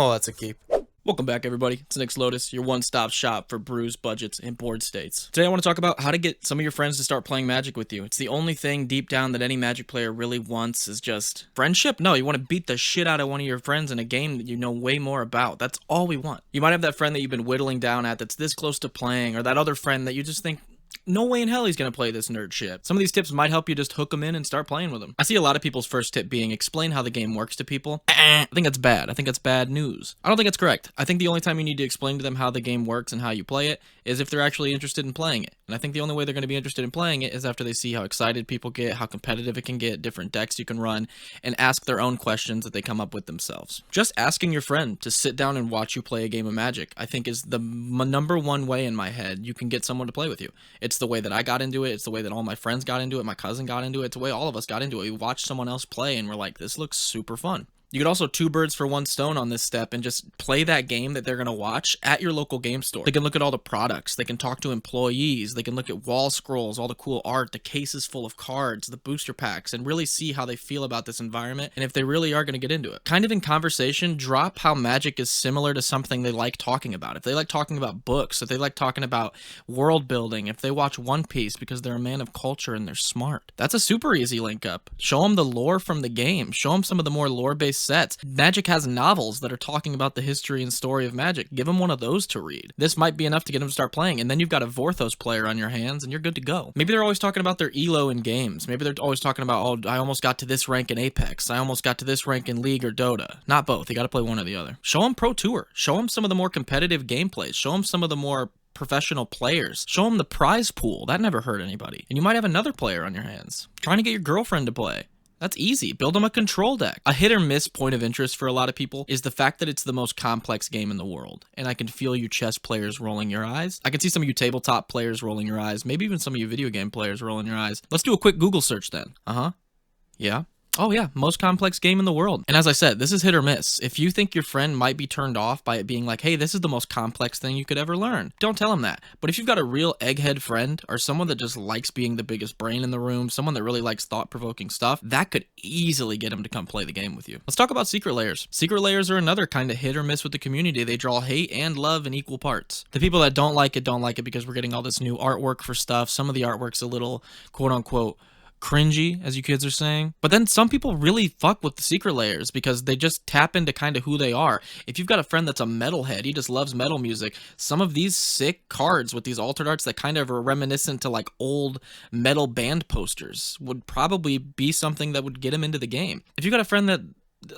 Oh, that's a keep. Welcome back, everybody. It's Nick's Lotus, your one-stop shop for brews, budgets, and board states. Today I want to talk about how to get some of your friends to start playing Magic with you. It's the only thing deep down that any Magic player really wants is just friendship. No, you want to beat the shit out of one of your friends in a game that you know way more about. That's all we want. You might have that friend that you've been whittling down at that's this close to playing, or that other friend that you just think, no way in hell he's going to play this nerd shit. Some of these tips might help you just hook them in and start playing with them. I see a lot of people's first tip being explain how the game works to people. I think that's bad. I think that's bad news. I don't think it's correct. I think the only time you need to explain to them how the game works and how you play it is if they're actually interested in playing it. And I think the only way they're going to be interested in playing it is after they see how excited people get, how competitive it can get, different decks you can run, and ask their own questions that they come up with themselves. Just asking your friend to sit down and watch you play a game of Magic, I think is the number one way in my head you can get someone to play with you. It's the way that I got into it. It's the way that all my friends got into it. My cousin got into it. It's the way all of us got into it. We watched someone else play and we're like, this looks super fun. You could also two birds for one stone on this step and just play that game that they're going to watch at your local game store. They can look at all the products. They can talk to employees. They can look at wall scrolls, all the cool art, the cases full of cards, the booster packs, and really see how they feel about this environment and if they really are going to get into it. Kind of in conversation, drop how Magic is similar to something they like talking about. If they like talking about books, if they like talking about world building, if they watch One Piece because they're a man of culture and they're smart, that's a super easy link up. Show them the lore from the game. Show them some of the more lore-based sets. Magic has novels that are talking about the history and story of Magic. Give them one of those to read. This might be enough to get them to start playing, and then you've got a Vorthos player on your hands, and you're good to go. Maybe they're always talking about their elo in games. Maybe they're always talking about, oh, I almost got to this rank in Apex. I almost got to this rank in League or Dota. Not both. You got to play one or the other. Show them Pro Tour. Show them some of the more competitive gameplays. Show them some of the more professional players. Show them the prize pool. That never hurt anybody. And you might have another player on your hands. Trying to get your girlfriend to play. That's easy. Build them a control deck. A hit or miss point of interest for a lot of people is the fact that it's the most complex game in the world. And I can feel you chess players rolling your eyes. I can see some of you tabletop players rolling your eyes. Maybe even some of you video game players rolling your eyes. Let's do a quick Google search then. Yeah. Oh yeah, most complex game in the world. And as I said, this is hit or miss. If you think your friend might be turned off by it being like, hey, this is the most complex thing you could ever learn, don't tell them that. But if you've got a real egghead friend or someone that just likes being the biggest brain in the room, someone that really likes thought-provoking stuff, that could easily get them to come play the game with you. Let's talk about secret layers. Secret layers are another kind of hit or miss with the community. They draw hate and love in equal parts. The people that don't like it because we're getting all this new artwork for stuff. Some of the artwork's a little quote-unquote cringy, as you kids are saying. But then some people really fuck with the secret layers because they just tap into kind of who they are. If you've got a friend that's a metalhead, he just loves metal music, some of these sick cards with these altered arts that kind of are reminiscent to like old metal band posters would probably be something that would get him into the game. If you've got a friend that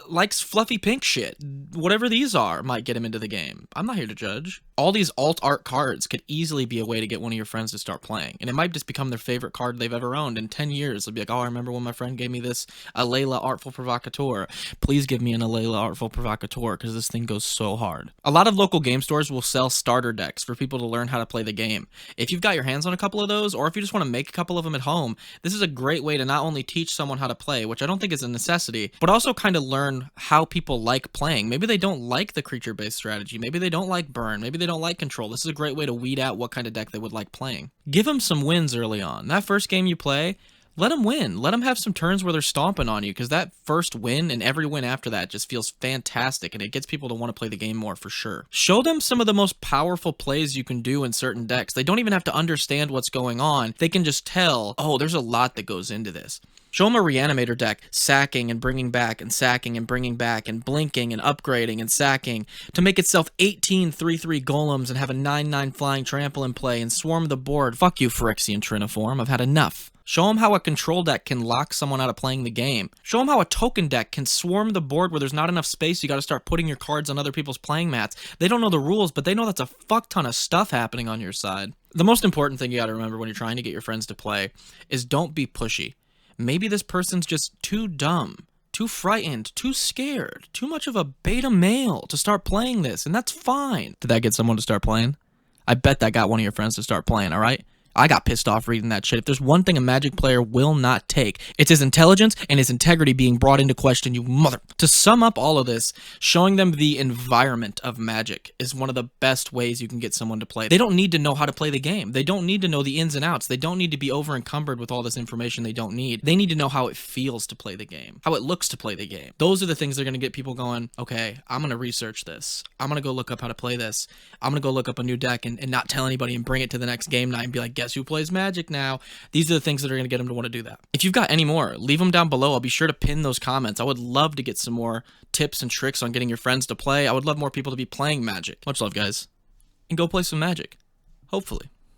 likes fluffy pink shit, whatever these are might get him into the game. I'm not here to judge. All these alt art cards could easily be a way to get one of your friends to start playing, and it might just become their favorite card they've ever owned. In 10 years they'll be like, oh, I remember when my friend gave me this Alayla Artful Provocateur. Please give me an Alayla Artful Provocateur because this thing goes so hard. A lot of local game stores will sell starter decks for people to learn how to play the game. If you've got your hands on a couple of those, or if you just want to make a couple of them at home, this is a great way to not only teach someone how to play, which I don't think is a necessity, but also kind of learn how people like playing. Maybe they don't like the creature-based strategy. Maybe they don't like burn. Maybe they don't like control. This is a great way to weed out what kind of deck they would like playing. Give them some wins early on. That first game you play, let them win. Let them have some turns where they're stomping on you, because that first win and every win after that just feels fantastic, and it gets people to want to play the game more for sure. Show them some of the most powerful plays you can do in certain decks. They don't even have to understand what's going on. They can just tell, oh, there's a lot that goes into this. Show them a Reanimator deck, sacking and bringing back and sacking and bringing back and blinking and upgrading and sacking to make itself 18 3/3 golems and have a 9/9 flying trample in play and swarm the board. Fuck you, Phyrexian Triniform. I've had enough. Show them how a control deck can lock someone out of playing the game. Show them how a token deck can swarm the board where there's not enough space. You got to start putting your cards on other people's playing mats. They don't know the rules, but they know that's a fuck ton of stuff happening on your side. The most important thing you got to remember when you're trying to get your friends to play is don't be pushy. Maybe this person's just too dumb, too frightened, too scared, too much of a beta male to start playing this, and that's fine. Did that get someone to start playing? I bet that got one of your friends to start playing, all right? I got pissed off reading that shit. If there's one thing a Magic player will not take, it's his intelligence and his integrity being brought into question, you mother. To sum up all of this, showing them the environment of Magic is one of the best ways you can get someone to play. They don't need to know how to play the game. They don't need to know the ins and outs. They don't need to be over encumbered with all this information they don't need. They need to know how it feels to play the game, how it looks to play the game. Those are the things that are going to get people going, okay, I'm going to research this. I'm going to go look up how to play this. I'm going to go look up a new deck and not tell anybody and bring it to the next game night and be like, guess who plays Magic now? These are the things that are going to get them to want to do that. If you've got any more, leave them down below. I'll be sure to pin those comments. I would love to get some more tips and tricks on getting your friends to play. I would love more people to be playing Magic. Much love, guys. And go play some Magic. Hopefully.